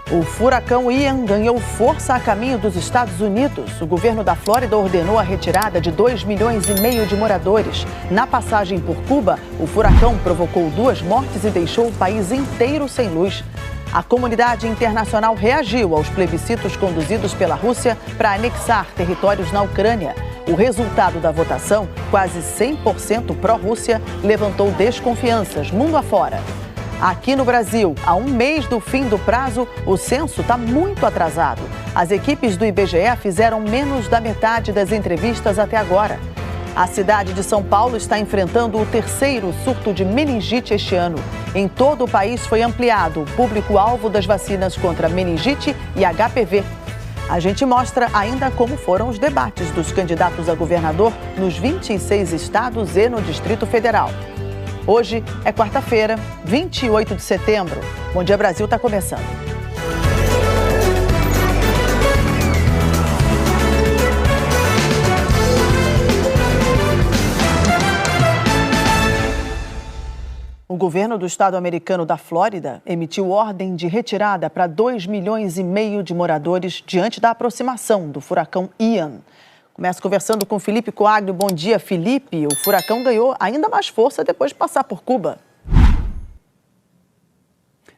O furacão Ian ganhou força a caminho dos Estados Unidos. O governo da Flórida ordenou a retirada de 2,5 milhões de moradores. Na passagem por Cuba, o furacão provocou 2 mortes e deixou o país inteiro sem luz. A comunidade internacional reagiu aos plebiscitos conduzidos pela Rússia para anexar territórios na Ucrânia. O resultado da votação, quase 100% pró-Rússia, levantou desconfianças mundo afora. Aqui no Brasil, a 1 mês do fim do prazo, o censo está muito atrasado. As equipes do IBGE fizeram menos da metade das entrevistas até agora. A cidade de São Paulo está enfrentando o 3º surto de meningite este ano. Em todo o país foi ampliado o público-alvo das vacinas contra meningite e HPV. A gente mostra ainda como foram os debates dos candidatos a governador nos 26 estados e no Distrito Federal. Hoje é quarta-feira, 28 de setembro. Bom Dia Brasil está começando. O governo do estado americano da Flórida emitiu ordem de retirada para 2,5 milhões de moradores diante da aproximação do furacão Ian. Começo conversando com Felipe Coagno. Bom dia, Felipe. O furacão ganhou ainda mais força depois de passar por Cuba.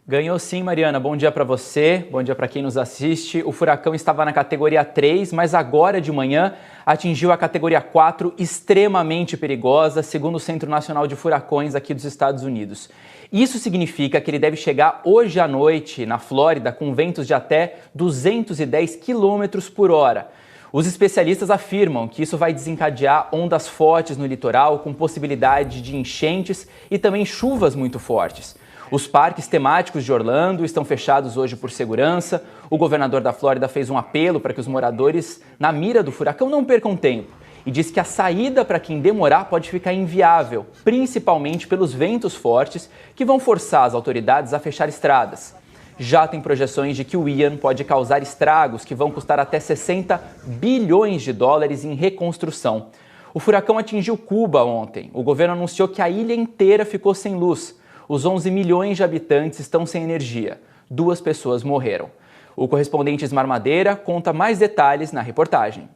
Ganhou sim, Mariana. Bom dia para você, bom dia para quem nos assiste. O furacão estava na categoria 3, mas agora de manhã atingiu a categoria 4, extremamente perigosa, segundo o Centro Nacional de Furacões aqui dos Estados Unidos. Isso significa que ele deve chegar hoje à noite na Flórida com ventos de até 210 km por hora. Os especialistas afirmam que isso vai desencadear ondas fortes no litoral, com possibilidade de enchentes e também chuvas muito fortes. Os parques temáticos de Orlando estão fechados hoje por segurança. O governador da Flórida fez um apelo para que os moradores na mira do furacão não percam tempo e disse que a saída para quem demorar pode ficar inviável, principalmente pelos ventos fortes que vão forçar as autoridades a fechar estradas. Já tem projeções de que o Ian pode causar estragos que vão custar até 60 bilhões de dólares em reconstrução. O furacão atingiu Cuba ontem. O governo anunciou que a ilha inteira ficou sem luz. Os 11 milhões de habitantes estão sem energia. 2 pessoas morreram. O correspondente Ismar Madeira conta mais detalhes na reportagem.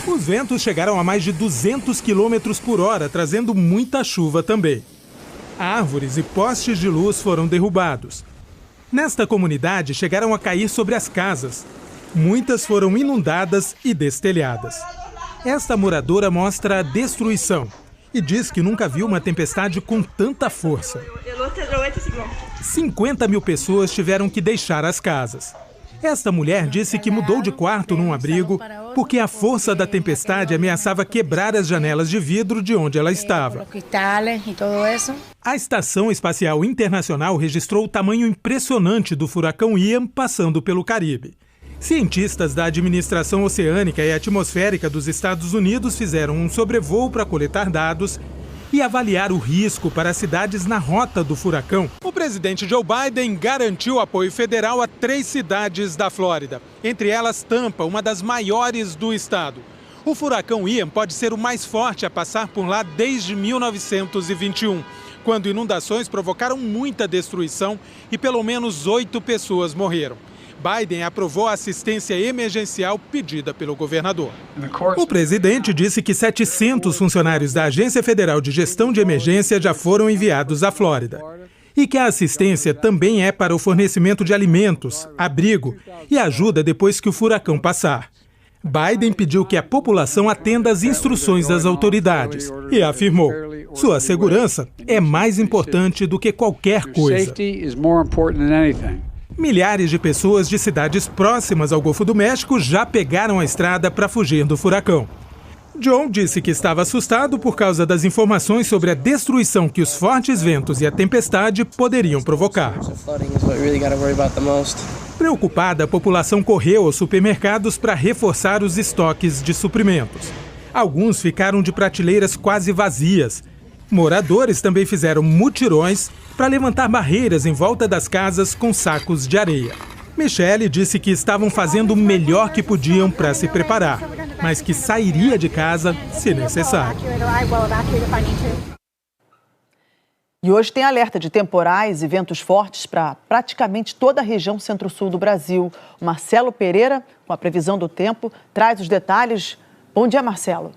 Os ventos chegaram a mais de 200 km por hora, trazendo muita chuva também. Árvores e postes de luz foram derrubados. Nesta comunidade, chegaram a cair sobre as casas. Muitas foram inundadas e destelhadas. Esta moradora mostra a destruição e diz que nunca viu uma tempestade com tanta força. 50 mil pessoas tiveram que deixar as casas. Esta mulher disse que mudou de quarto num abrigo porque a força da tempestade ameaçava quebrar as janelas de vidro de onde ela estava. A Estação Espacial Internacional registrou o tamanho impressionante do furacão Ian passando pelo Caribe. Cientistas da Administração Oceânica e Atmosférica dos Estados Unidos fizeram um sobrevoo para coletar dados e avaliar o risco para as cidades na rota do furacão. O presidente Joe Biden garantiu apoio federal a 3 cidades da Flórida, entre elas Tampa, uma das maiores do estado. O furacão Ian pode ser o mais forte a passar por lá desde 1921, quando inundações provocaram muita destruição e pelo menos 8 pessoas morreram. Biden aprovou a assistência emergencial pedida pelo governador. O presidente disse que 700 funcionários da Agência Federal de Gestão de Emergência já foram enviados à Flórida. E que a assistência também é para o fornecimento de alimentos, abrigo e ajuda depois que o furacão passar. Biden pediu que a população atenda às instruções das autoridades e afirmou: sua segurança é mais importante do que qualquer coisa. Milhares de pessoas de cidades próximas ao Golfo do México já pegaram a estrada para fugir do furacão. John disse que estava assustado por causa das informações sobre a destruição que os fortes ventos e a tempestade poderiam provocar. Preocupada, a população correu aos supermercados para reforçar os estoques de suprimentos. Alguns ficaram de prateleiras quase vazias. Moradores também fizeram mutirões para levantar barreiras em volta das casas com sacos de areia. Michelle disse que estavam fazendo o melhor que podiam para se preparar, mas que sairia de casa se necessário. E hoje tem alerta de temporais e ventos fortes para praticamente toda a região centro-sul do Brasil. O Marcelo Pereira, com a previsão do tempo, traz os detalhes. Bom dia, Marcelo.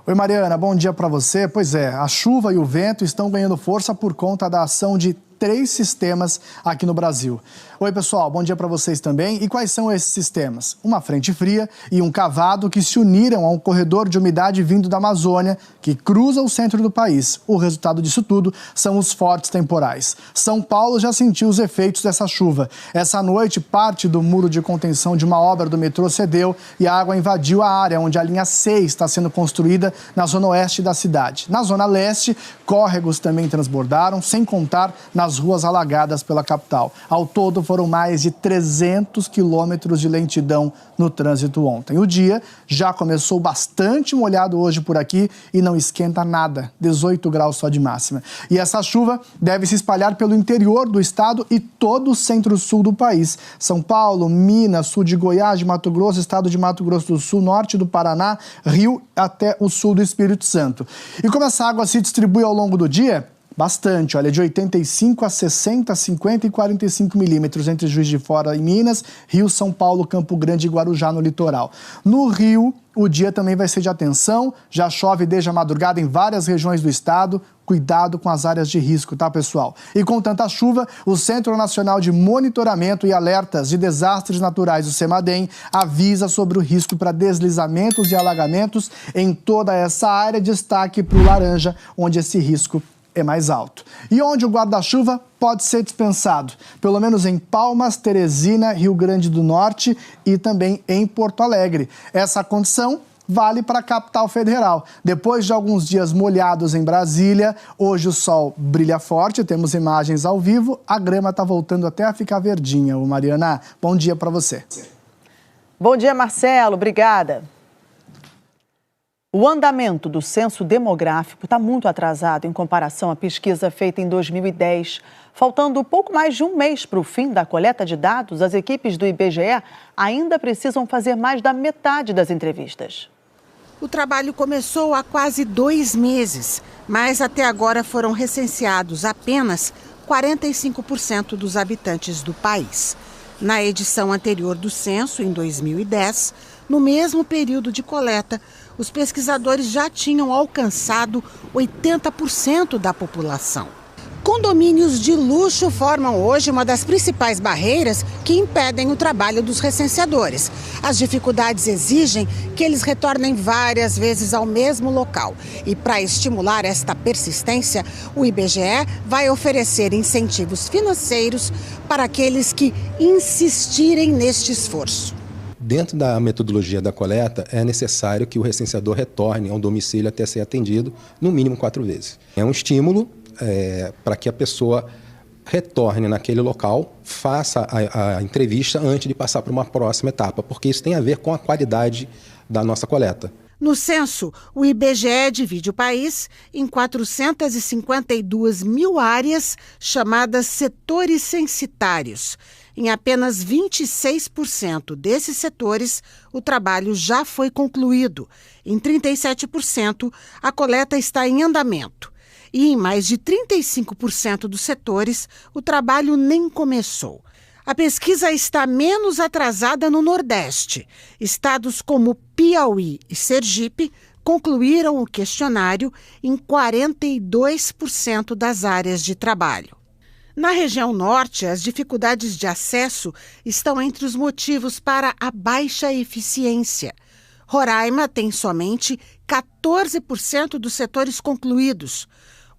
Oi, Mariana, bom dia para você. Pois é, a chuva e o vento estão ganhando força por conta da ação de 3 sistemas aqui no Brasil. Oi, pessoal, bom dia para vocês também. E quais são esses sistemas? Uma frente fria e um cavado que se uniram a um corredor de umidade vindo da Amazônia, que cruza o centro do país. O resultado disso tudo são os fortes temporais. São Paulo já sentiu os efeitos dessa chuva. Essa noite, parte do muro de contenção de uma obra do metrô cedeu e a água invadiu a área onde a linha 6 está sendo construída na zona oeste da cidade. Na zona leste, córregos também transbordaram, sem contar nas ruas alagadas pela capital. Ao todo, foram mais de 300 quilômetros de lentidão no trânsito ontem. O dia já começou bastante molhado hoje por aqui e não esquenta nada, 18 graus só de máxima. E essa chuva deve se espalhar pelo interior do estado e todo o centro-sul do país. São Paulo, Minas, sul de Goiás, de Mato Grosso, estado de Mato Grosso do Sul, norte do Paraná, Rio até o sul do Espírito Santo. E como essa água se distribui ao longo do dia? Bastante, olha, de 85 a 60, 50 e 45 milímetros entre Juiz de Fora e Minas, Rio, São Paulo, Campo Grande e Guarujá no litoral. No Rio, o dia também vai ser de atenção, já chove desde a madrugada em várias regiões do estado. Cuidado com as áreas de risco, tá, pessoal? E com tanta chuva, o Centro Nacional de Monitoramento e Alertas de Desastres Naturais, o CEMADEM, avisa sobre o risco para deslizamentos e alagamentos em toda essa área. Destaque para o laranja, onde esse risco é mais alto. E onde o guarda-chuva pode ser dispensado? Pelo menos em Palmas, Teresina, Rio Grande do Norte e também em Porto Alegre. Essa condição vale para a capital federal. Depois de alguns dias molhados em Brasília, hoje o sol brilha forte, temos imagens ao vivo, a grama está voltando até a ficar verdinha. Mariana, bom dia para você. Bom dia, Marcelo, obrigada. O andamento do censo demográfico está muito atrasado em comparação à pesquisa feita em 2010. Faltando pouco mais de um mês para o fim da coleta de dados, as equipes do IBGE ainda precisam fazer mais da metade das entrevistas. O trabalho começou há quase 2 meses, mas até agora foram recenseados apenas 45% dos habitantes do país. Na edição anterior do censo, em 2010, no mesmo período de coleta, os pesquisadores já tinham alcançado 80% da população. Condomínios de luxo formam hoje uma das principais barreiras que impedem o trabalho dos recenseadores. As dificuldades exigem que eles retornem várias vezes ao mesmo local. E para estimular esta persistência, o IBGE vai oferecer incentivos financeiros para aqueles que insistirem neste esforço. Dentro da metodologia da coleta, é necessário que o recenseador retorne ao domicílio até ser atendido, no mínimo 4 vezes. É um estímulo para que a pessoa retorne naquele local, faça a entrevista antes de passar para uma próxima etapa, porque isso tem a ver com a qualidade da nossa coleta. No censo, o IBGE divide o país em 452 mil áreas chamadas setores censitários. Em apenas 26% desses setores, o trabalho já foi concluído. Em 37%, a coleta está em andamento. E em mais de 35% dos setores, o trabalho nem começou. A pesquisa está menos atrasada no Nordeste. Estados como Piauí e Sergipe concluíram o questionário em 42% das áreas de trabalho. Na região norte, as dificuldades de acesso estão entre os motivos para a baixa eficiência. Roraima tem somente 14% dos setores concluídos.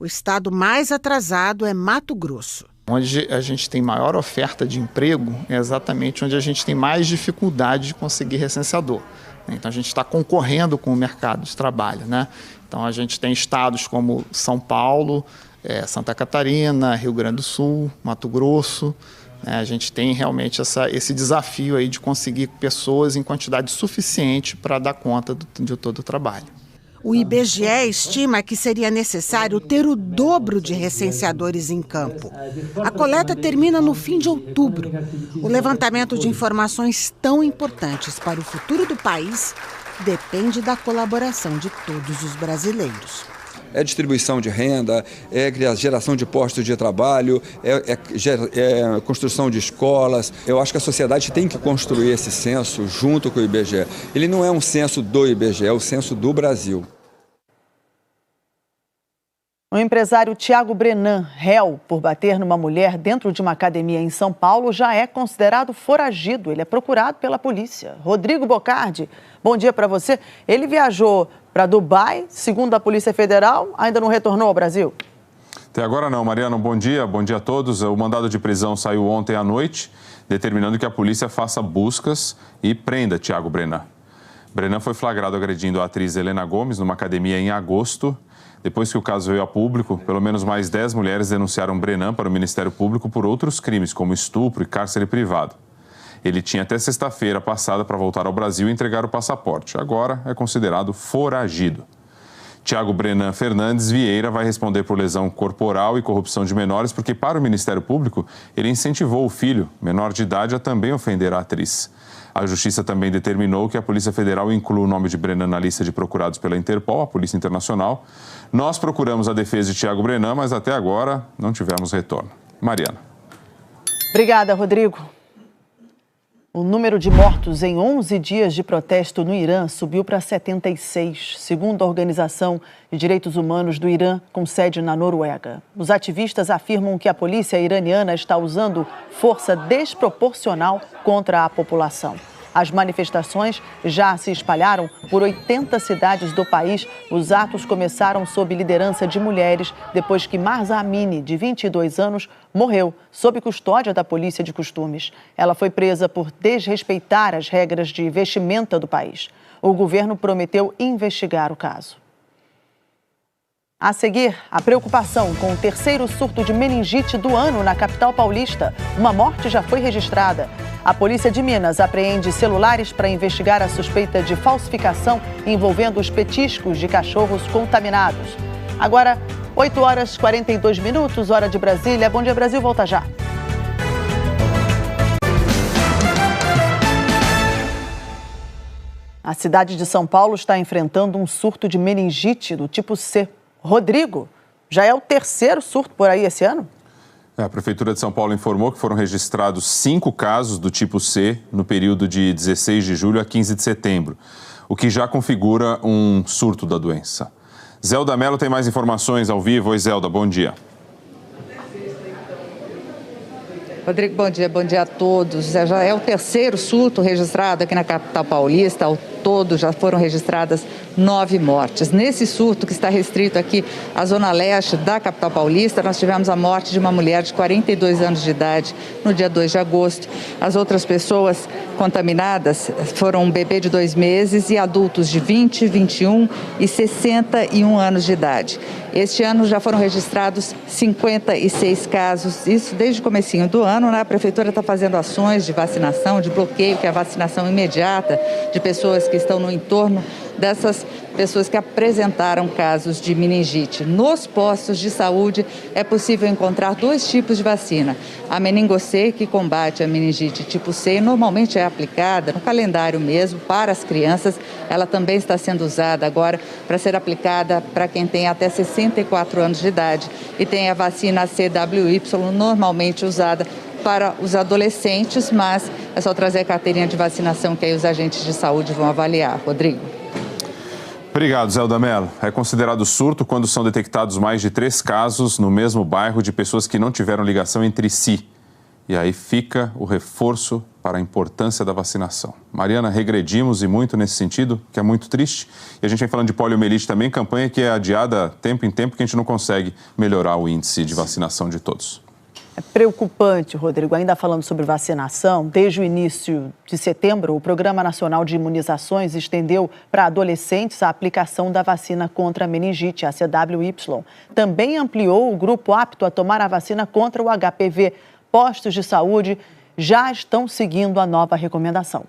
O estado mais atrasado é Mato Grosso. Onde a gente tem maior oferta de emprego é exatamente onde a gente tem mais dificuldade de conseguir recenseador. Então a gente está concorrendo com o mercado de trabalho, né? Então a gente tem estados como São Paulo, Santa Catarina, Rio Grande do Sul, Mato Grosso. A gente tem realmente esse desafio aí de conseguir pessoas em quantidade suficiente para dar conta de todo o trabalho. O IBGE estima que seria necessário ter o dobro de recenseadores em campo. A coleta termina no fim de outubro. O levantamento de informações tão importantes para o futuro do país depende da colaboração de todos os brasileiros. é distribuição de renda, é geração de postos de trabalho, é construção de escolas. Eu acho que a sociedade tem que construir esse censo junto com o IBGE. Ele não é um censo do IBGE, é o censo do Brasil. O empresário Tiago Brenan, réu por bater numa mulher dentro de uma academia em São Paulo, já é considerado foragido. Ele é procurado pela polícia. Rodrigo Bocardi, bom dia para você. Ele viajou para Dubai, segundo a Polícia Federal, ainda não retornou ao Brasil? Até agora não, Mariana. Bom dia a todos. O mandado de prisão saiu ontem à noite, determinando que a polícia faça buscas e prenda Tiago Brenan. Brenan foi flagrado agredindo a atriz Helena Gomes numa academia em agosto. Depois que o caso veio a público, pelo menos mais 10 mulheres denunciaram Brenan para o Ministério Público por outros crimes, como estupro e cárcere privado. Ele tinha até sexta-feira passada para voltar ao Brasil e entregar o passaporte. Agora é considerado foragido. Tiago Brenan Fernandes Vieira vai responder por lesão corporal e corrupção de menores, porque para o Ministério Público ele incentivou o filho, menor de idade, a também ofender a atriz. A Justiça também determinou que a Polícia Federal inclua o nome de Brenan na lista de procurados pela Interpol, a Polícia Internacional. Nós procuramos a defesa de Tiago Brenan, mas até agora não tivemos retorno. Mariana. Obrigada, Rodrigo. O número de mortos em 11 dias de protesto no Irã subiu para 76, segundo a Organização de Direitos Humanos do Irã, com sede na Noruega. Os ativistas afirmam que a polícia iraniana está usando força desproporcional contra a população. As manifestações já se espalharam por 80 cidades do país. Os atos começaram sob liderança de mulheres, depois que Mahsa Amini, de 22 anos, morreu sob custódia da polícia de costumes. Ela foi presa por desrespeitar as regras de vestimenta do país. O governo prometeu investigar o caso. A seguir, a preocupação com o terceiro surto de meningite do ano na capital paulista. Uma morte já foi registrada. A Polícia de Minas apreende celulares para investigar a suspeita de falsificação envolvendo os petiscos de cachorros contaminados. Agora, 8 horas e 42 minutos, hora de Brasília. Bom Dia Brasil, volta já. A cidade de São Paulo está enfrentando um surto de meningite do tipo C. Rodrigo, já é o terceiro surto por aí esse ano? A Prefeitura de São Paulo informou que foram registrados 5 casos do tipo C no período de 16 de julho a 15 de setembro, o que já configura um surto da doença. Zelda Mello tem mais informações ao vivo. Oi, Zelda, bom dia. Rodrigo, bom dia a todos. Já é o terceiro surto registrado aqui na capital paulista. Ao todo já foram registradas 9 mortes. Nesse surto que está restrito aqui à zona leste da capital paulista, nós tivemos a morte de uma mulher de 42 anos de idade no dia 2 de agosto. As outras pessoas contaminadas foram um bebê de 2 meses e adultos de 20, 21 e 61 anos de idade. Este ano já foram registrados 56 casos, isso desde o comecinho do ano, né? A Prefeitura está fazendo ações de vacinação, de bloqueio, que é a vacinação imediata de pessoas que estão no entorno dessas pessoas que apresentaram casos de meningite. Nos postos de saúde é possível encontrar 2 tipos de vacina. A meningo-C, que combate a meningite tipo C, normalmente é aplicada no calendário mesmo para as crianças. Ela também está sendo usada agora para ser aplicada para quem tem até 64 anos de idade. E tem a vacina CWY, normalmente usada para os adolescentes, mas é só trazer a carteirinha de vacinação que aí os agentes de saúde vão avaliar. Rodrigo. Obrigado, Zelda Mello. É considerado surto quando são detectados mais de 3 casos no mesmo bairro de pessoas que não tiveram ligação entre si. E aí fica o reforço para a importância da vacinação. Mariana, regredimos e muito nesse sentido, que é muito triste. E a gente vem falando de poliomielite também, campanha que é adiada tempo em tempo, que a gente não consegue melhorar o índice de vacinação de todos. É preocupante, Rodrigo. Ainda falando sobre vacinação, desde o início de setembro, o Programa Nacional de Imunizações estendeu para adolescentes a aplicação da vacina contra a meningite, a CWY. Também ampliou o grupo apto a tomar a vacina contra o HPV. Postos de saúde já estão seguindo a nova recomendação.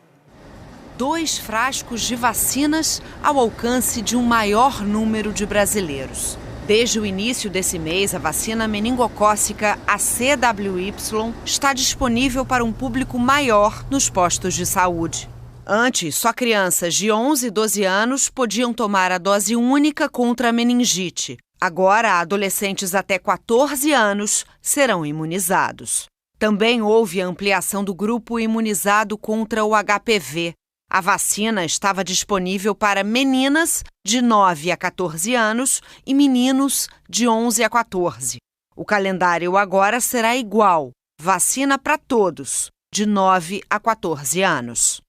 2 frascos de vacinas ao alcance de um maior número de brasileiros. Desde o início desse mês, a vacina meningocócica, a CWY, está disponível para um público maior nos postos de saúde. Antes, só crianças de 11 e 12 anos podiam tomar a dose única contra a meningite. Agora, adolescentes até 14 anos serão imunizados. Também houve a ampliação do grupo imunizado contra o HPV. A vacina estava disponível para meninas de 9 a 14 anos e meninos de 11 a 14. O calendário agora será igual: vacina para todos, de 9 a 14 anos.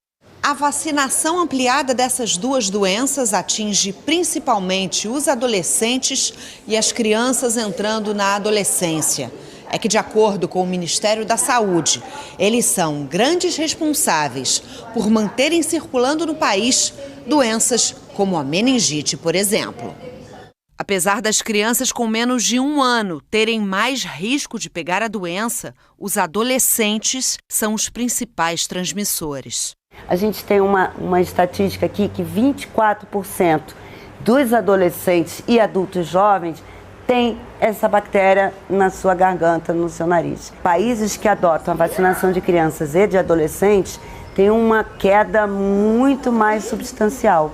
A vacinação ampliada dessas duas doenças atinge principalmente os adolescentes e as crianças entrando na adolescência. É que, de acordo com o Ministério da Saúde, eles são grandes responsáveis por manterem circulando no país doenças como a meningite, por exemplo. Apesar das crianças com menos de 1 ano terem mais risco de pegar a doença, os adolescentes são os principais transmissores. A gente tem uma estatística aqui que 24% dos adolescentes e adultos jovens têm essa bactéria na sua garganta, no seu nariz. Países que adotam a vacinação de crianças e de adolescentes têm uma queda muito mais substancial.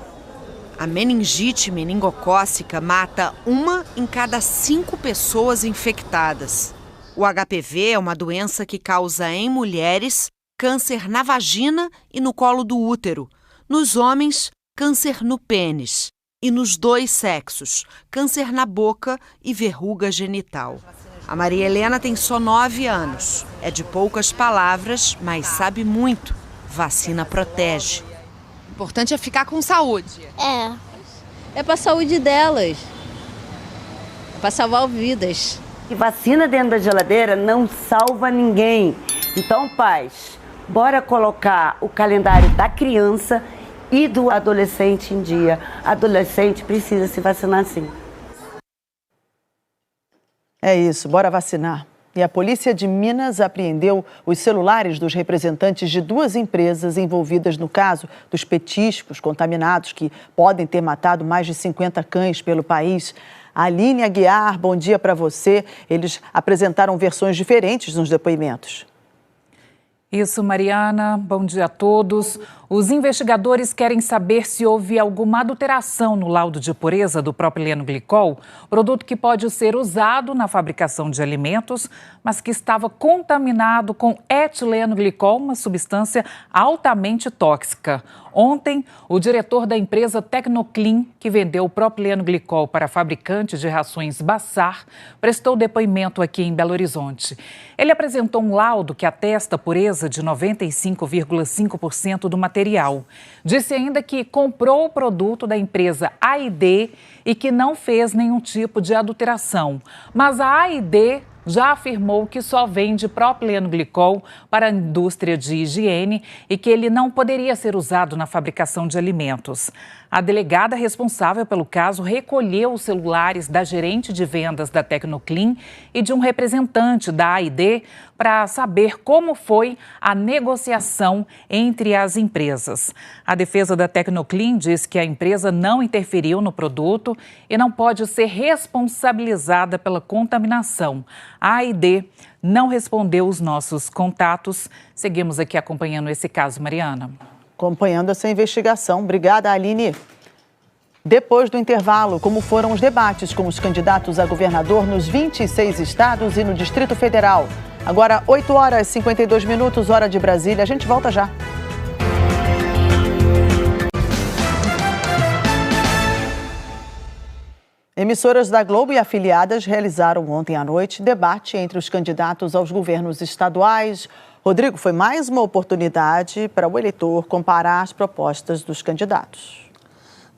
A meningite meningocócica mata 1 em cada 5 pessoas infectadas. O HPV é uma doença que causa em mulheres câncer na vagina e no colo do útero. Nos homens, câncer no pênis. E nos 2 sexos, câncer na boca e verruga genital. A Maria Helena tem só 9 anos. É de poucas palavras, mas sabe muito. Vacina protege. O importante é ficar com saúde. É para a saúde delas. Para salvar vidas. E vacina dentro da geladeira não salva ninguém. Então, pais, bora colocar o calendário da criança e do adolescente em dia. Adolescente precisa se vacinar sim. É isso, bora vacinar. E a polícia de Minas apreendeu os celulares dos representantes de 2 empresas envolvidas no caso dos petiscos contaminados que podem ter matado mais de 50 cães pelo país. Aline Aguiar, bom dia para você. Eles apresentaram versões diferentes nos depoimentos. Isso, Mariana. Bom dia a todos. Os investigadores querem saber se houve alguma adulteração no laudo de pureza do propileno glicol, produto que pode ser usado na fabricação de alimentos, mas que estava contaminado com etileno glicol, uma substância altamente tóxica. Ontem, o diretor da empresa Tecnoclean, que vendeu o propileno glicol para a fabricante de rações Bassar, prestou depoimento aqui em Belo Horizonte. Ele apresentou um laudo que atesta a pureza de 95,5% do material. Disse ainda que comprou o produto da empresa A&D e que não fez nenhum tipo de adulteração. Mas a A&D já afirmou que só vende propileno glicol para a indústria de higiene e que ele não poderia ser usado na fabricação de alimentos. A delegada responsável pelo caso recolheu os celulares da gerente de vendas da Tecnoclean e de um representante da A&D para saber como foi a negociação entre as empresas. A defesa da Tecnoclean diz que a empresa não interferiu no produto e não pode ser responsabilizada pela contaminação. A A&D não respondeu os nossos contatos. Seguimos aqui acompanhando esse caso, Mariana. Acompanhando essa investigação. Obrigada, Aline. Depois do intervalo, como foram os debates com os candidatos a governador nos 26 estados e no Distrito Federal. Agora, 8h52, hora de Brasília. A gente volta já. Emissoras da Globo e afiliadas realizaram ontem à noite debate entre os candidatos aos governos estaduais. Rodrigo, foi mais uma oportunidade para o eleitor comparar as propostas dos candidatos.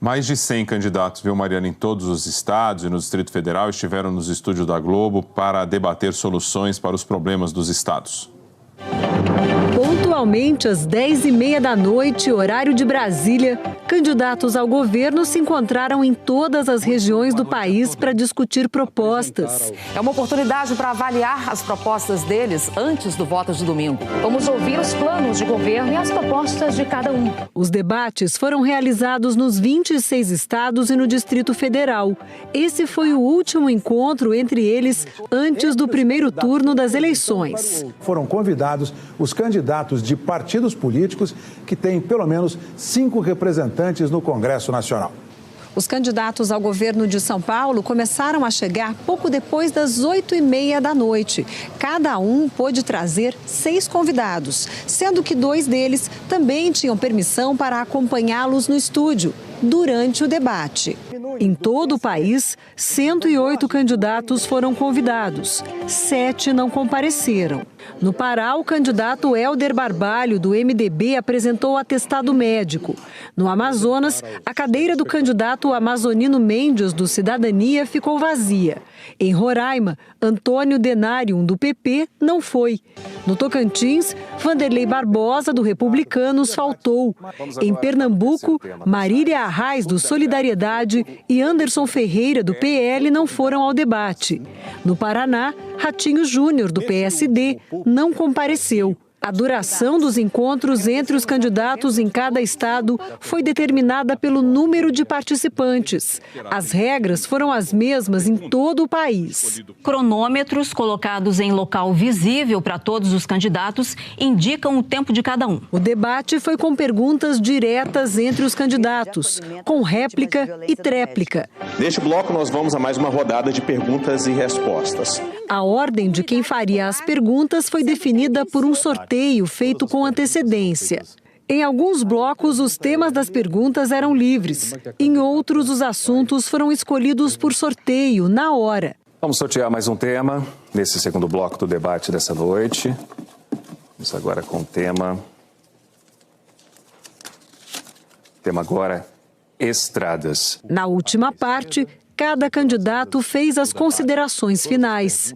Mais de 100 candidatos, viu, Mariana, em todos os estados e no Distrito Federal estiveram nos estúdios da Globo para debater soluções para os problemas dos estados. Pontualmente às 10h30 da noite, horário de Brasília, candidatos ao governo se encontraram em todas as regiões do país para discutir propostas. É uma oportunidade para avaliar as propostas deles antes do voto de domingo. Vamos ouvir os planos de governo e as propostas de cada um. Os debates foram realizados nos 26 estados e no Distrito Federal. Esse foi o último encontro entre eles antes do primeiro turno das eleições. Foram convidados os candidatos de partidos políticos que têm pelo menos 5 representantes no Congresso Nacional. Os candidatos ao governo de São Paulo começaram a chegar pouco depois das 8h30 da noite. Cada um pôde trazer 6 convidados, sendo que 2 deles também tinham permissão para acompanhá-los no estúdio durante o debate. Em todo o país, 108 candidatos foram convidados, 7 não compareceram. No Pará, o candidato Helder Barbalho, do MDB, apresentou atestado médico. No Amazonas, a cadeira do candidato Amazonino Mendes, do Cidadania, ficou vazia. Em Roraima, Antônio Denárium, do PP, não foi. No Tocantins, Vanderlei Barbosa, do Republicanos, faltou. Em Pernambuco, Marília Arraes, do Solidariedade, e Anderson Ferreira, do PL, não foram ao debate. No Paraná, Ratinho Júnior, do PSD, não compareceu. A duração dos encontros entre os candidatos em cada estado foi determinada pelo número de participantes. As regras foram as mesmas em todo o país. Cronômetros colocados em local visível para todos os candidatos indicam o tempo de cada um. O debate foi com perguntas diretas entre os candidatos, com réplica e tréplica. Neste bloco, nós vamos a mais uma rodada de perguntas e respostas. A ordem de quem faria as perguntas foi definida por um sorteio feito com antecedência. Em alguns blocos, os temas das perguntas eram livres. Em outros, os assuntos foram escolhidos por sorteio, na hora. Vamos sortear mais um tema nesse segundo bloco do debate dessa noite. Vamos agora com o tema agora, estradas. Na última parte, cada candidato fez as considerações finais.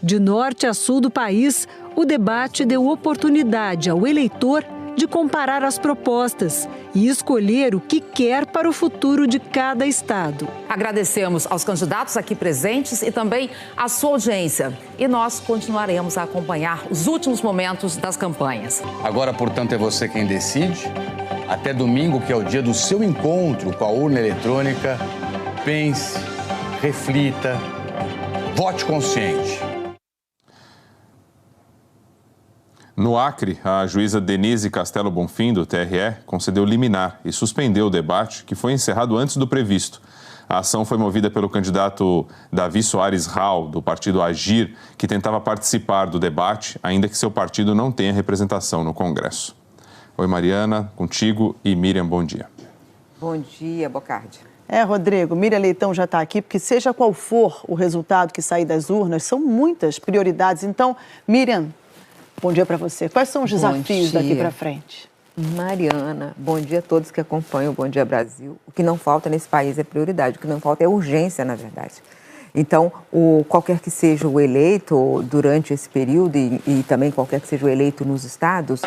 De norte a sul do país, o debate deu oportunidade ao eleitor de comparar as propostas e escolher o que quer para o futuro de cada estado. Agradecemos aos candidatos aqui presentes e também à sua audiência. E nós continuaremos a acompanhar os últimos momentos das campanhas. Agora, portanto, é você quem decide. Até domingo, que é o dia do seu encontro com a urna eletrônica, pense, reflita, vote consciente. No Acre, a juíza Denise Castelo Bonfim, do TRE, concedeu liminar e suspendeu o debate, que foi encerrado antes do previsto. A ação foi movida pelo candidato Davi Soares Rau, do partido Agir, que tentava participar do debate, ainda que seu partido não tenha representação no Congresso. Oi, Mariana, contigo, e Miriam, bom dia. Bom dia, Bocardi. Rodrigo, Miriam Leitão já está aqui, porque seja qual for o resultado que sair das urnas, são muitas prioridades. Então, Miriam, bom dia para você. Quais são os desafios daqui para frente? Mariana, bom dia a todos que acompanham o Bom Dia Brasil. O que não falta nesse país é prioridade, o que não falta é urgência, na verdade. Então, qualquer que seja o eleito durante esse período e também qualquer que seja o eleito nos estados,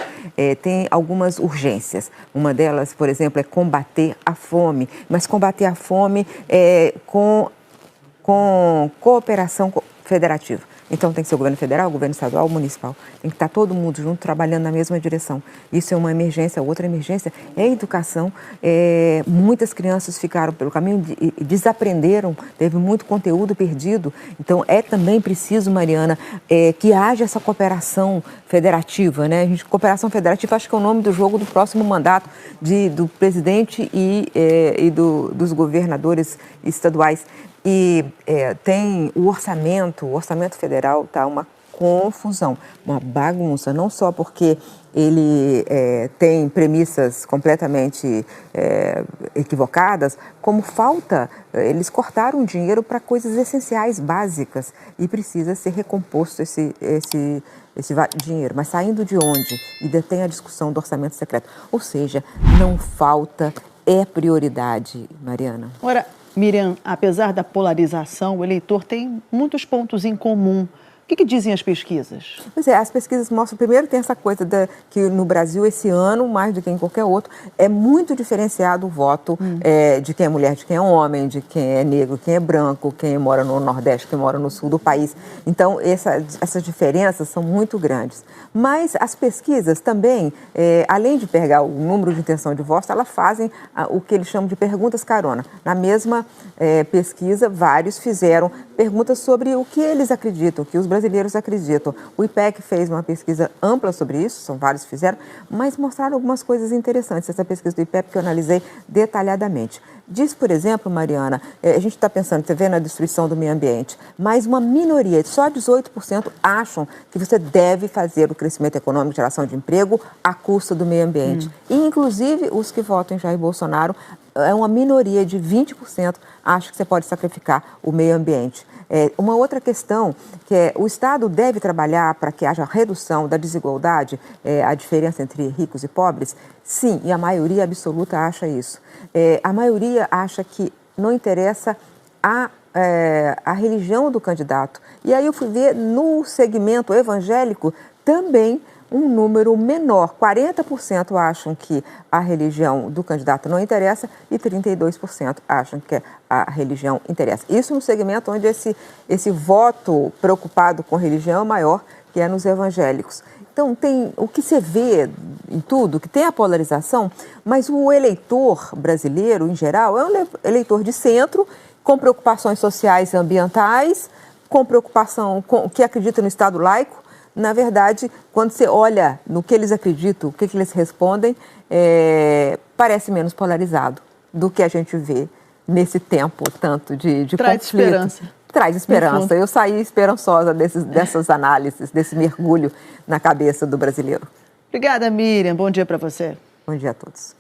tem algumas urgências. Uma delas, por exemplo, é combater a fome, mas combater a fome com cooperação federativa. Então, tem que ser o governo federal, o governo estadual, o municipal. Tem que estar todo mundo junto, trabalhando na mesma direção. Isso é uma emergência. Outra emergência é a educação. Muitas crianças ficaram pelo caminho e desaprenderam, teve muito conteúdo perdido. Então, é também preciso, Mariana, que haja essa cooperação federativa, né? Cooperação federativa, acho que é o nome do jogo do próximo mandato do presidente e dos governadores estaduais. E tem o orçamento federal está uma confusão, uma bagunça, não só porque ele tem premissas completamente equivocadas, como eles cortaram dinheiro para coisas essenciais, básicas, e precisa ser recomposto esse dinheiro. Mas saindo de onde? E tem a discussão do orçamento secreto. Ou seja, não falta, é prioridade, Mariana. Ora, Miriam, apesar da polarização, o eleitor tem muitos pontos em comum. O que dizem as pesquisas? Pois as pesquisas mostram, primeiro, tem essa coisa que no Brasil, esse ano, mais do que em qualquer outro, é muito diferenciado o voto de quem é mulher, de quem é homem, de quem é negro, quem é branco, quem mora no Nordeste, quem mora no Sul do país. Então, essas diferenças são muito grandes. Mas as pesquisas também, além de pegar o número de intenção de voto, elas fazem o que eles chamam de perguntas carona. Na mesma pesquisa, vários fizeram perguntas sobre o que eles acreditam, que os brasileiros acreditam. O IPEC fez uma pesquisa ampla sobre isso, são vários que fizeram, mas mostraram algumas coisas interessantes. Essa pesquisa do IPEC que eu analisei detalhadamente. Diz, por exemplo, Mariana, a gente está pensando, você vê na destruição do meio ambiente, mas uma minoria, só 18% acham que você deve fazer o crescimento econômico, geração de emprego, à custa do meio ambiente. E, inclusive, os que votam em Jair Bolsonaro, é uma minoria de 20% acham que você pode sacrificar o meio ambiente. Uma outra questão, que é o Estado deve trabalhar para que haja redução da desigualdade, a diferença entre ricos e pobres? Sim, e a maioria absoluta acha isso. A maioria acha que não interessa a religião do candidato. E aí eu fui ver no segmento evangélico também um número menor, 40% acham que a religião do candidato não interessa e 32% acham que a religião interessa. Isso no segmento onde esse voto preocupado com religião é maior, que é nos evangélicos. Então, tem o que você vê em tudo, que tem a polarização, mas o eleitor brasileiro, em geral, é um eleitor de centro, com preocupações sociais e ambientais, com preocupação que acredita no Estado laico. Na verdade, quando você olha no que eles acreditam, o que eles respondem, parece menos polarizado do que a gente vê nesse tempo tanto de Traz conflito. esperança. Traz esperança. Eu saí esperançosa dessas análises, desse mergulho na cabeça do brasileiro. Obrigada, Miriam. Bom dia para você. Bom dia a todos.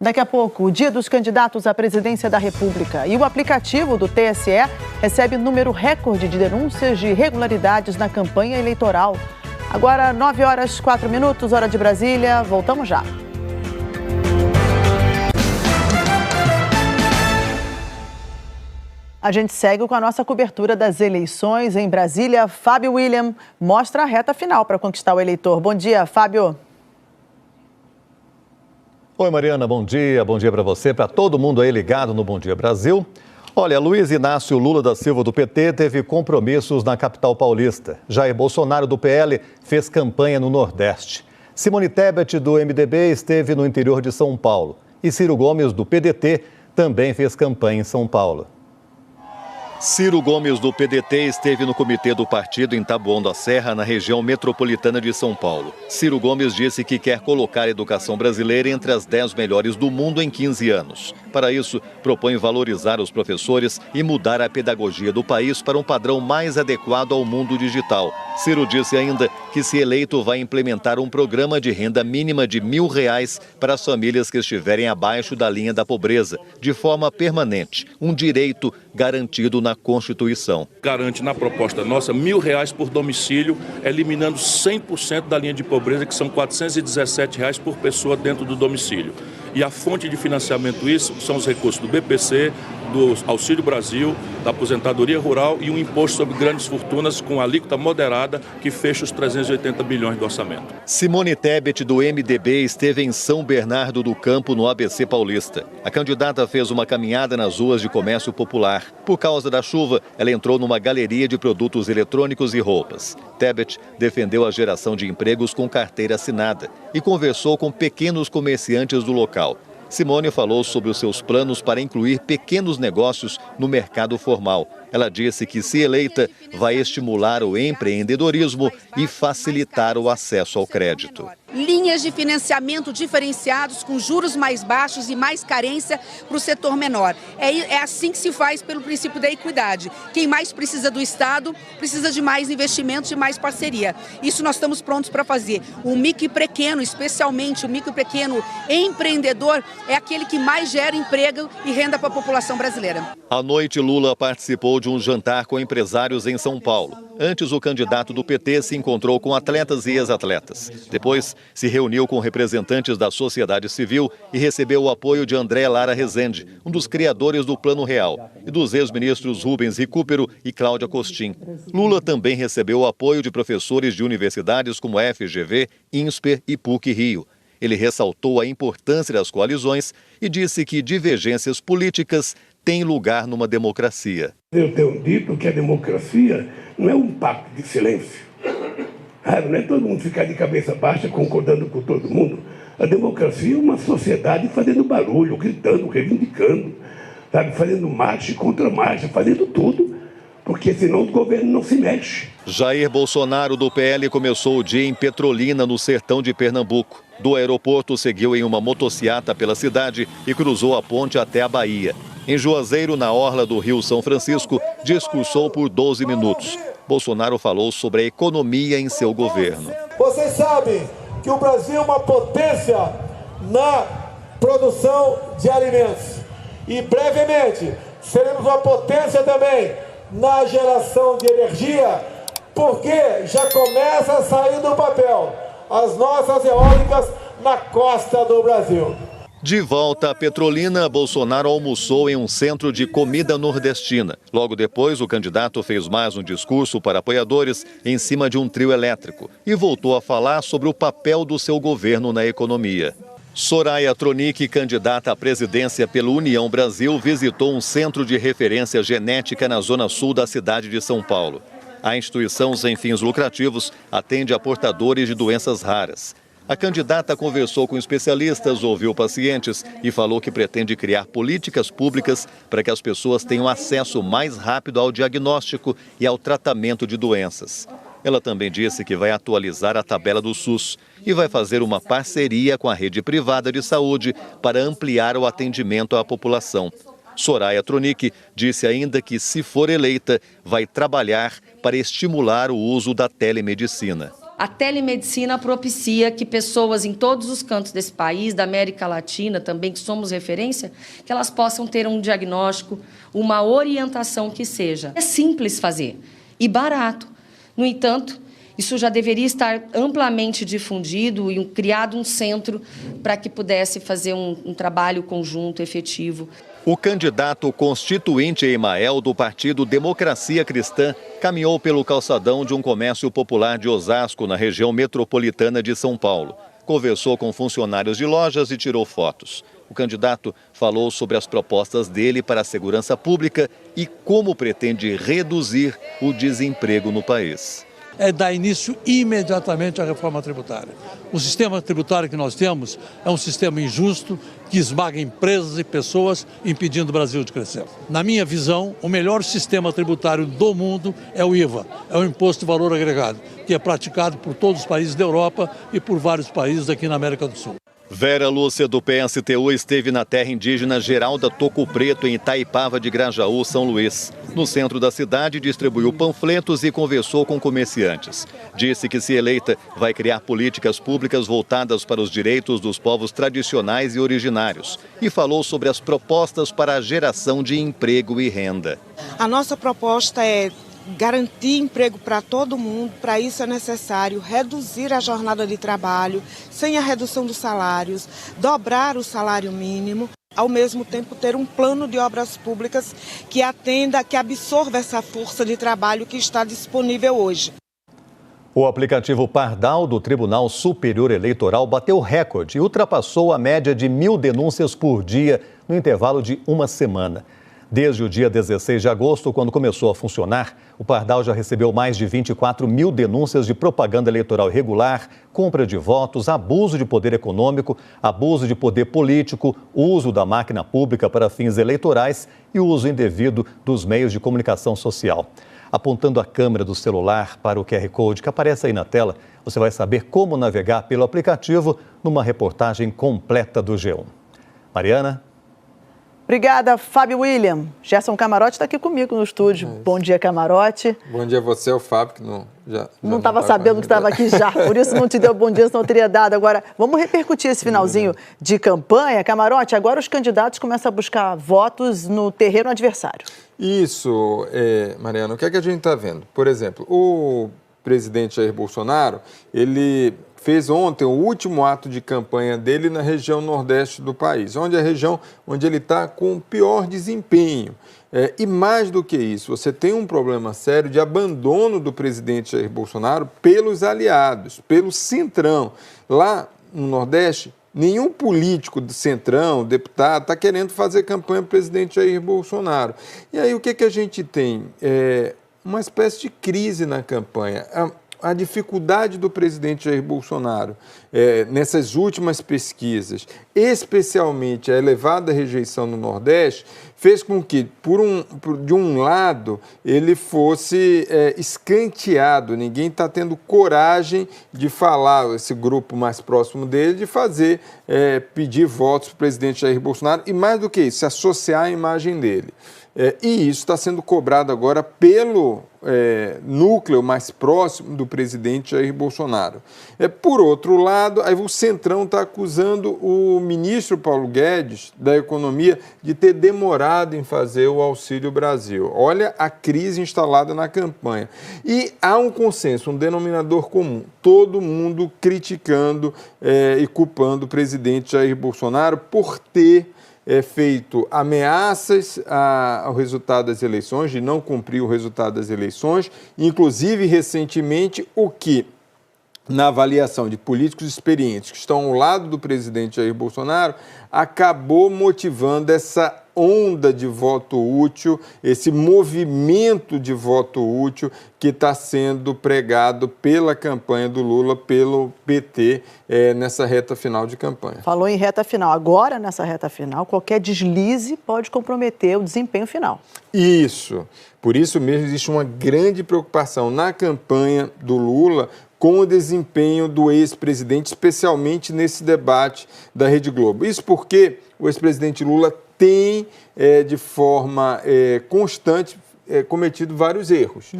Daqui a pouco, o dia dos candidatos à presidência da República. E o aplicativo do TSE recebe número recorde de denúncias de irregularidades na campanha eleitoral. Agora, 9h04, hora de Brasília. Voltamos já. A gente segue com a nossa cobertura das eleições em Brasília. Fábio William mostra a reta final para conquistar o eleitor. Bom dia, Fábio. Oi, Mariana, bom dia para você, para todo mundo aí ligado no Bom Dia Brasil. Olha, Luiz Inácio Lula da Silva do PT teve compromissos na capital paulista. Jair Bolsonaro do PL fez campanha no Nordeste. Simone Tebet do MDB esteve no interior de São Paulo. E Ciro Gomes do PDT também fez campanha em São Paulo. Ciro Gomes do PDT esteve no comitê do partido em Taboão da Serra, na região metropolitana de São Paulo. Ciro Gomes disse que quer colocar a educação brasileira entre as 10 melhores do mundo em 15 anos. Para isso, propõe valorizar os professores e mudar a pedagogia do país para um padrão mais adequado ao mundo digital. Ciro disse ainda que, se eleito, vai implementar um programa de renda mínima de R$1.000 para as famílias que estiverem abaixo da linha da pobreza, de forma permanente, um direito garantido na Constituição. Garante na proposta nossa R$1.000 por domicílio, eliminando 100% da linha de pobreza, que são R$417 por pessoa dentro do domicílio. E a fonte de financiamento isso são os recursos do BPC, do Auxílio Brasil, da aposentadoria rural e um imposto sobre grandes fortunas com alíquota moderada que fecha os 380 bilhões do orçamento. Simone Tebet do MDB esteve em São Bernardo do Campo, no ABC Paulista. A candidata fez uma caminhada nas ruas de comércio popular. Por causa da chuva, ela entrou numa galeria de produtos eletrônicos e roupas. Tebet defendeu a geração de empregos com carteira assinada e conversou com pequenos comerciantes do local. Simone falou sobre os seus planos para incluir pequenos negócios no mercado formal. Ela disse que, se eleita, vai estimular o empreendedorismo e facilitar o acesso ao crédito. Linhas de financiamento diferenciados com juros mais baixos e mais carência para o setor menor. É assim que se faz pelo princípio da equidade. Quem mais precisa do Estado precisa de mais investimentos e mais parceria. Isso nós estamos prontos para fazer. O micro e pequeno, especialmente o micro e pequeno empreendedor, é aquele que mais gera emprego e renda para a população brasileira. À noite, Lula participou de um jantar com empresários em São Paulo. Antes, o candidato do PT se encontrou com atletas e ex-atletas. Depois, se reuniu com representantes da sociedade civil e recebeu o apoio de André Lara Rezende, um dos criadores do Plano Real, e dos ex-ministros Rubens Recupero e Cláudia Costin. Lula também recebeu o apoio de professores de universidades como FGV, INSPER e PUC-Rio. Ele ressaltou a importância das coalizões e disse que divergências políticas têm lugar numa democracia. Eu tenho dito que a democracia não é um pacto de silêncio. Não é todo mundo ficar de cabeça baixa concordando com todo mundo. A democracia é uma sociedade fazendo barulho, gritando, reivindicando, fazendo marcha e contra-marcha, fazendo tudo porque senão o governo não se mexe. Jair Bolsonaro, do PL, começou o dia em Petrolina, no sertão de Pernambuco. Do aeroporto, seguiu em uma motociata pela cidade e cruzou a ponte até a Bahia. Em Juazeiro, na orla do Rio São Francisco, discursou por 12 minutos. Bolsonaro falou sobre a economia em seu governo. Vocês sabem que o Brasil é uma potência na produção de alimentos. E brevemente seremos uma potência também na geração de energia, porque já começa a sair do papel as nossas eólicas na costa do Brasil. De volta a Petrolina, Bolsonaro almoçou em um centro de comida nordestina. Logo depois, o candidato fez mais um discurso para apoiadores em cima de um trio elétrico e voltou a falar sobre o papel do seu governo na economia. Soraya Tronic, candidata à presidência pela União Brasil, visitou um centro de referência genética na zona sul da cidade de São Paulo. A instituição sem fins lucrativos atende a portadores de doenças raras. A candidata conversou com especialistas, ouviu pacientes e falou que pretende criar políticas públicas para que as pessoas tenham acesso mais rápido ao diagnóstico e ao tratamento de doenças. Ela também disse que vai atualizar a tabela do SUS e vai fazer uma parceria com a rede privada de saúde para ampliar o atendimento à população. Soraya Tronic disse ainda que, se for eleita, vai trabalhar para estimular o uso da telemedicina. A telemedicina propicia que pessoas em todos os cantos desse país, da América Latina também, que somos referência, que elas possam ter um diagnóstico, uma orientação que seja. É simples fazer e barato. No entanto, isso já deveria estar amplamente difundido e criado um centro para que pudesse fazer um trabalho conjunto, efetivo. O candidato constituinte Emael, do partido Democracia Cristã, caminhou pelo calçadão de um comércio popular de Osasco, na região metropolitana de São Paulo. Conversou com funcionários de lojas e tirou fotos. O candidato falou sobre as propostas dele para a segurança pública e como pretende reduzir o desemprego no país. É dar início imediatamente à reforma tributária. O sistema tributário que nós temos é um sistema injusto que esmaga empresas e pessoas, impedindo o Brasil de crescer. Na minha visão, o melhor sistema tributário do mundo é o IVA, é o Imposto de Valor Agregado, que é praticado por todos os países da Europa e por vários países aqui na América do Sul. Vera Lúcia, do PSTU, esteve na terra indígena Geralda Toco Preto, em Itaipava de Grajaú, São Luís. No centro da cidade, distribuiu panfletos e conversou com comerciantes. Disse que, se eleita, vai criar políticas públicas voltadas para os direitos dos povos tradicionais e originários. E falou sobre as propostas para a geração de emprego e renda. A nossa proposta é garantir emprego para todo mundo. Para isso é necessário reduzir a jornada de trabalho, sem a redução dos salários, dobrar o salário mínimo, ao mesmo tempo ter um plano de obras públicas que atenda, que absorva essa força de trabalho que está disponível hoje. O aplicativo Pardal do Tribunal Superior Eleitoral bateu recorde e ultrapassou a média de 1.000 denúncias por dia no intervalo de uma semana. Desde o dia 16 de agosto, quando começou a funcionar, o Pardal já recebeu mais de 24.000 denúncias de propaganda eleitoral irregular, compra de votos, abuso de poder econômico, abuso de poder político, uso da máquina pública para fins eleitorais e uso indevido dos meios de comunicação social. Apontando a câmera do celular para o QR Code que aparece aí na tela, você vai saber como navegar pelo aplicativo numa reportagem completa do G1. Mariana? Obrigada, Fábio William. Gerson Camarote está aqui comigo no estúdio. Bom dia, Camarote. Bom dia a você, o Fábio, que não estava sabendo que estava aqui já, por isso não te deu bom dia, senão eu teria dado. Agora, vamos repercutir esse finalzinho de campanha. Camarote, agora os candidatos começam a buscar votos no terreno adversário. Isso, Mariana, o que é que a gente está vendo? Por exemplo, o presidente Jair Bolsonaro, ele fez ontem o último ato de campanha dele na região nordeste do país, onde é a região onde ele está com o pior desempenho. E mais do que isso, você tem um problema sério de abandono do presidente Jair Bolsonaro pelos aliados, pelo Centrão. Lá no Nordeste, nenhum político do Centrão, deputado, está querendo fazer campanha para o presidente Jair Bolsonaro. E aí o que a gente tem? Uma espécie de crise na campanha. a dificuldade do presidente Jair Bolsonaro nessas últimas pesquisas, especialmente a elevada rejeição no Nordeste, fez com que, de um lado, ele fosse escanteado. Ninguém está tendo coragem de falar, esse grupo mais próximo dele, de pedir votos para o presidente Jair Bolsonaro e, mais do que isso, se associar à imagem dele. E isso está sendo cobrado agora pelo núcleo mais próximo do presidente Jair Bolsonaro. Por outro lado, aí o Centrão está acusando o ministro Paulo Guedes, da Economia, de ter demorado em fazer o Auxílio Brasil. Olha a crise instalada na campanha. E há um consenso, um denominador comum, todo mundo criticando e culpando o presidente Jair Bolsonaro por ter feito ameaças ao resultado das eleições, de não cumprir o resultado das eleições, inclusive recentemente o que, na avaliação de políticos experientes que estão ao lado do presidente Jair Bolsonaro, acabou motivando essa onda de voto útil, esse movimento de voto útil que está sendo pregado pela campanha do Lula, pelo PT, nessa reta final de campanha. Falou em reta final. Agora, nessa reta final, qualquer deslize pode comprometer o desempenho final. Isso. Por isso mesmo existe uma grande preocupação na campanha do Lula com o desempenho do ex-presidente, especialmente nesse debate da Rede Globo. Isso porque o ex-presidente Lula tem, de forma constante, cometido vários erros.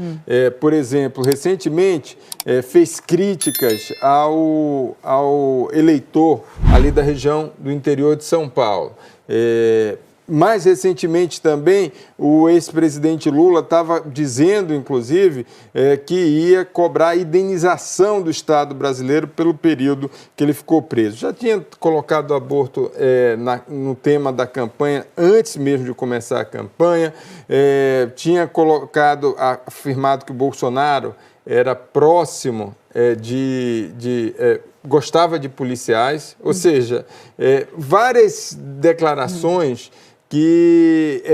Por exemplo, recentemente fez críticas ao eleitor ali da região do interior de São Paulo. Mais recentemente também, o ex-presidente Lula estava dizendo, inclusive, que ia cobrar a indenização do Estado brasileiro pelo período que ele ficou preso. Já tinha colocado o aborto no tema da campanha, antes mesmo de começar a campanha, tinha afirmado que o Bolsonaro era próximo gostava de policiais, ou seja, várias declarações que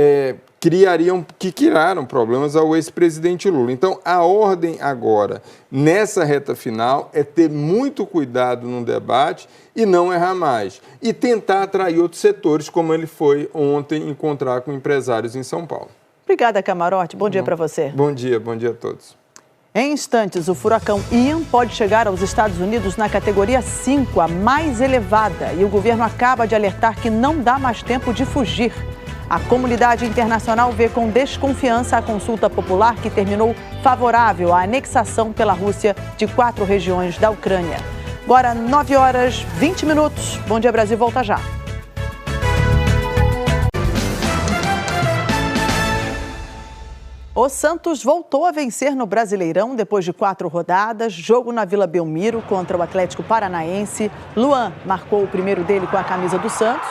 criaram problemas ao ex-presidente Lula. Então, a ordem agora, nessa reta final, é ter muito cuidado no debate e não errar mais. E tentar atrair outros setores, como ele foi ontem encontrar com empresários em São Paulo. Obrigada, Camarote. Bom dia para você. Bom dia a todos. Em instantes, o furacão Ian pode chegar aos Estados Unidos na categoria 5, a mais elevada, e o governo acaba de alertar que não dá mais tempo de fugir. A comunidade internacional vê com desconfiança a consulta popular que terminou favorável à anexação pela Rússia de 4 regiões da Ucrânia. Agora, 9h20. Bom Dia Brasil volta já. O Santos voltou a vencer no Brasileirão depois de 4 rodadas. Jogo na Vila Belmiro contra o Atlético Paranaense. Luan marcou o primeiro dele com a camisa do Santos.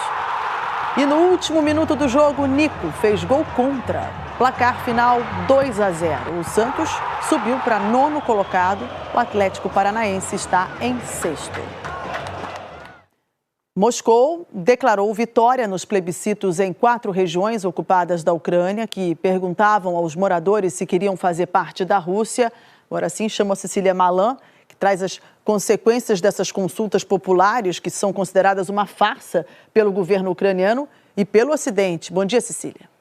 E no último minuto do jogo, Nico fez gol contra. Placar final 2-0. O Santos subiu para 9º colocado. O Atlético Paranaense está em 6º. Moscou declarou vitória nos plebiscitos em 4 regiões ocupadas da Ucrânia, que perguntavam aos moradores se queriam fazer parte da Rússia. Agora sim, chamo a Cecília Malan, que traz as consequências dessas consultas populares, que são consideradas uma farsa pelo governo ucraniano e pelo Ocidente. Bom dia, Cecília.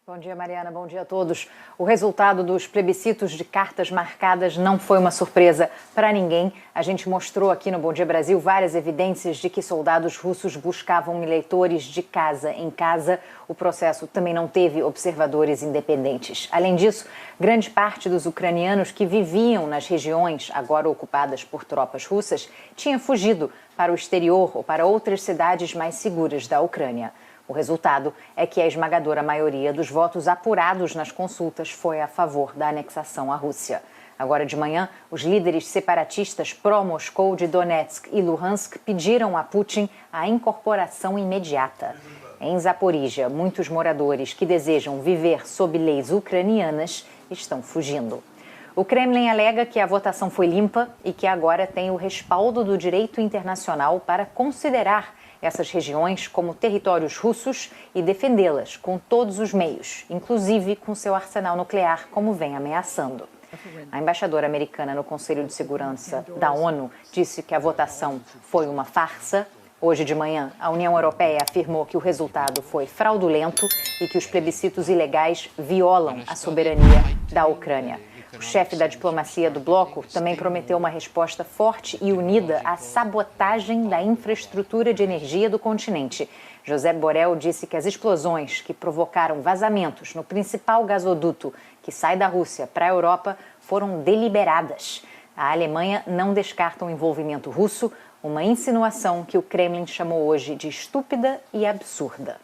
Bom dia, Mariana. Bom dia a todos. O resultado dos plebiscitos de cartas marcadas não foi uma surpresa para ninguém. A gente mostrou aqui no Bom Dia Brasil várias evidências de que soldados russos buscavam eleitores de casa em casa. O processo também não teve observadores independentes. Além disso, grande parte dos ucranianos que viviam nas regiões agora ocupadas por tropas russas tinha fugido para o exterior ou para outras cidades mais seguras da Ucrânia. O resultado é que a esmagadora maioria dos votos apurados nas consultas foi a favor da anexação à Rússia. Agora de manhã, os líderes separatistas pró-Moscou de Donetsk e Luhansk pediram a Putin a incorporação imediata. Em Zaporíjia, muitos moradores que desejam viver sob leis ucranianas estão fugindo. O Kremlin alega que a votação foi limpa e que agora tem o respaldo do direito internacional para considerar essas regiões como territórios russos e defendê-las com todos os meios, inclusive com seu arsenal nuclear, como vem ameaçando. A embaixadora americana no Conselho de Segurança da ONU disse que a votação foi uma farsa. Hoje de manhã, a União Europeia afirmou que o resultado foi fraudulento e que os plebiscitos ilegais violam a soberania da Ucrânia. O chefe da diplomacia do bloco também prometeu uma resposta forte e unida à sabotagem da infraestrutura de energia do continente. Josep Borrell disse que as explosões que provocaram vazamentos no principal gasoduto que sai da Rússia para a Europa foram deliberadas. A Alemanha não descarta o envolvimento russo, uma insinuação que o Kremlin chamou hoje de estúpida e absurda.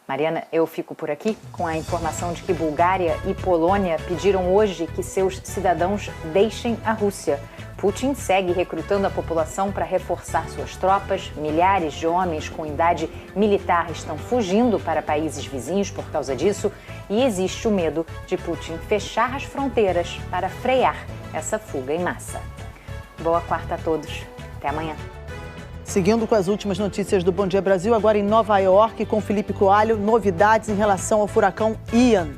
Mariana, eu fico por aqui com a informação de que Bulgária e Polônia pediram hoje que seus cidadãos deixem a Rússia. Putin segue recrutando a população para reforçar suas tropas. Milhares de homens com idade militar estão fugindo para países vizinhos por causa disso. E existe o medo de Putin fechar as fronteiras para frear essa fuga em massa. Boa quarta a todos. Até amanhã. Seguindo com as últimas notícias do Bom Dia Brasil, agora em Nova York, com Felipe Coalho, novidades em relação ao furacão Ian.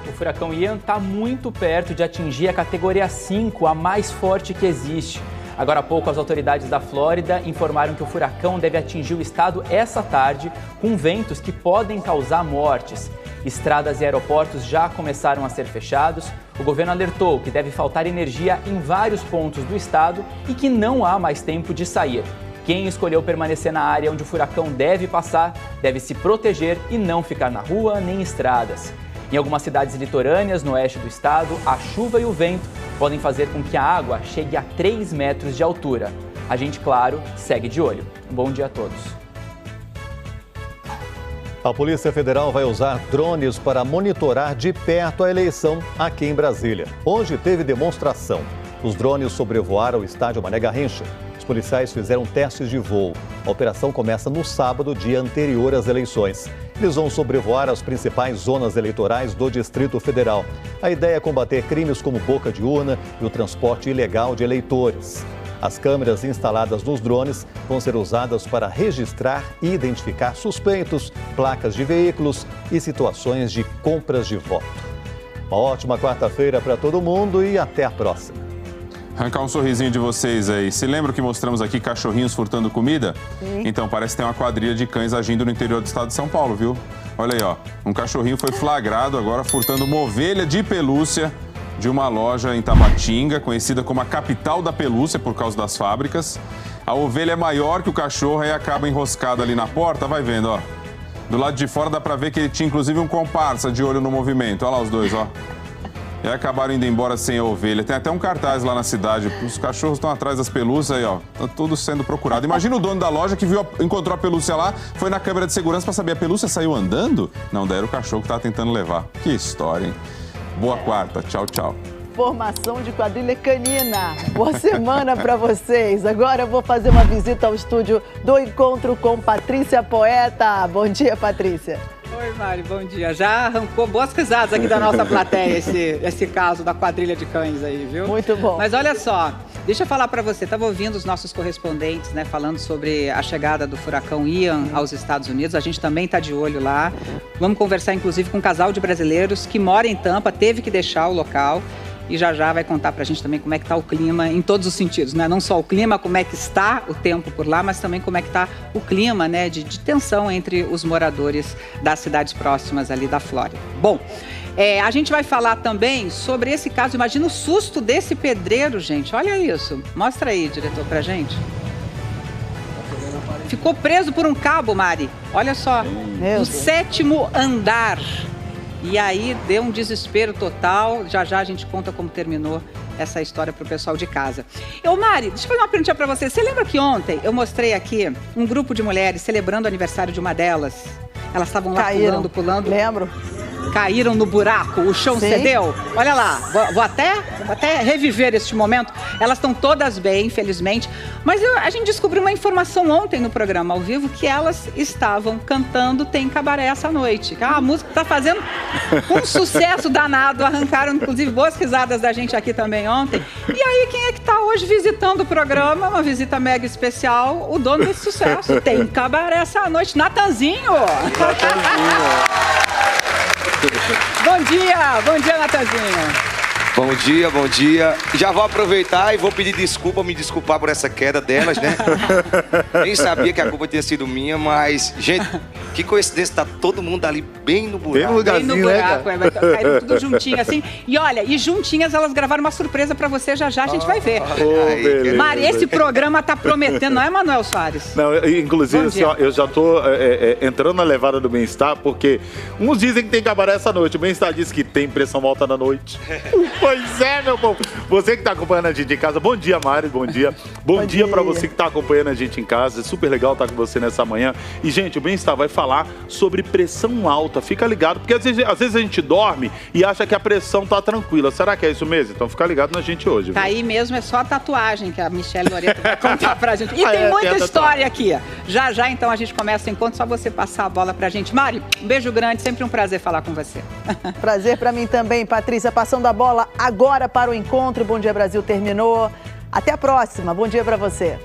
O furacão Ian está muito perto de atingir a categoria 5, a mais forte que existe. Agora há pouco, as autoridades da Flórida informaram que o furacão deve atingir o estado essa tarde, com ventos que podem causar mortes. Estradas e aeroportos já começaram a ser fechados. O governo alertou que deve faltar energia em vários pontos do estado e que não há mais tempo de sair. Quem escolheu permanecer na área onde o furacão deve passar, deve se proteger e não ficar na rua nem em estradas. Em algumas cidades litorâneas no oeste do estado, a chuva e o vento podem fazer com que a água chegue a 3 metros de altura. A gente, claro, segue de olho. Um bom dia a todos. A Polícia Federal vai usar drones para monitorar de perto a eleição aqui em Brasília. Hoje teve demonstração. Os drones sobrevoaram o estádio Mané Garrincha. Os policiais fizeram testes de voo. A operação começa no sábado, dia anterior às eleições. Eles vão sobrevoar as principais zonas eleitorais do Distrito Federal. A ideia é combater crimes como boca de urna e o transporte ilegal de eleitores. As câmeras instaladas nos drones vão ser usadas para registrar e identificar suspeitos, placas de veículos e situações de compras de voto. Uma ótima quarta-feira para todo mundo e até a próxima. Arrancar um sorrisinho de vocês aí. Se lembra que mostramos aqui cachorrinhos furtando comida? Sim. Então, parece que tem uma quadrilha de cães agindo no interior do estado de São Paulo, viu? Olha aí, ó. Um cachorrinho foi flagrado agora furtando uma ovelha de pelúcia de uma loja em Tabatinga, conhecida como a capital da pelúcia por causa das fábricas. A ovelha é maior que o cachorro e acaba enroscada ali na porta, vai vendo, ó. Do lado de fora dá pra ver que ele tinha inclusive um comparsa de olho no movimento. Olha lá os dois, ó. E aí acabaram indo embora sem a ovelha. Tem até um cartaz lá na cidade. Os cachorros estão atrás das pelúcias aí, ó. Tá tudo sendo procurado. Imagina o dono da loja que encontrou a pelúcia lá, foi na câmera de segurança pra saber, a pelúcia saiu andando? Não, daí era o cachorro que tava tentando levar. Que história, hein? Boa quarta. Tchau, tchau. Formação de quadrilha canina. Boa semana para vocês. Agora eu vou fazer uma visita ao estúdio do Encontro com Patrícia Poeta. Bom dia, Patrícia. Oi, Mari, bom dia. Já arrancou boas risadas aqui da nossa plateia esse caso da quadrilha de cães aí, viu? Muito bom. Mas olha só, deixa eu falar para você, estava ouvindo os nossos correspondentes, né, falando sobre a chegada do furacão Ian aos Estados Unidos, a gente também está de olho lá. Vamos conversar, inclusive, com um casal de brasileiros que mora em Tampa, teve que deixar o local. E já vai contar pra gente também como é que tá o clima em todos os sentidos, né? Não só o clima, como é que está o tempo por lá, mas também como é que tá o clima, né, de tensão entre os moradores das cidades próximas ali da Flórida. Bom, a gente vai falar também sobre esse caso. Imagina o susto desse pedreiro, gente. Olha isso. Mostra aí, diretor, pra gente. Ficou preso por um cabo, Mari. Olha só, no 7º andar. E aí deu um desespero total. Já a gente conta como terminou essa história para o pessoal de casa. Mari, deixa eu fazer uma pergunta para você. Você lembra que ontem eu mostrei aqui um grupo de mulheres celebrando o aniversário de uma delas? Elas estavam lá pulando. Lembro. Caíram no buraco, o chão cedeu. Olha lá, vou até reviver este momento. Elas estão todas bem, infelizmente. Mas a gente descobriu uma informação ontem no programa ao vivo que elas estavam cantando Tem Cabaré essa noite. A música está fazendo um sucesso danado. Arrancaram, inclusive, boas risadas da gente aqui também ontem. E aí, quem é que está hoje visitando o programa? Uma visita mega especial, o dono desse sucesso. Tem Cabaré essa noite, Natanzinho. Bom dia, Natanzinho. Bom dia, bom dia. Já vou aproveitar e vou pedir desculpa, me desculpar por essa queda delas, né? Nem sabia que a culpa tinha sido minha, mas, gente, que coincidência, tá todo mundo ali bem no buraco. Bem no lugarzinho, bem no buraco, né, caíram tudo juntinho assim. E olha, e juntinhas elas gravaram uma surpresa pra você, já a gente vai ver. Mari, esse programa tá prometendo, não é, Manuel Soares? Não, inclusive, assim, ó, eu já tô entrando na levada do Bem-Estar, porque uns dizem que tem que acabar essa noite. O Bem-Estar diz que tem pressão alta na noite. Pois é, meu povo. Você que está acompanhando a gente em casa, bom dia, Mari, bom dia. Bom dia para você que está acompanhando a gente em casa. É super legal estar com você nessa manhã. E, gente, o Bem-Estar vai falar sobre pressão alta. Fica ligado, porque às vezes a gente dorme e acha que a pressão tá tranquila. Será que é isso mesmo? Então fica ligado na gente hoje. Tá aí mesmo, é só a tatuagem que a Michelle Loreto vai contar pra gente. E tem muita história aqui. Já, então, a gente começa o encontro, só você passar a bola pra gente. Mari, um beijo grande, sempre um prazer falar com você. Prazer pra mim também, Patrícia. Passando a bola agora para o encontro. Bom Dia Brasil terminou. Até a próxima. Bom dia para você.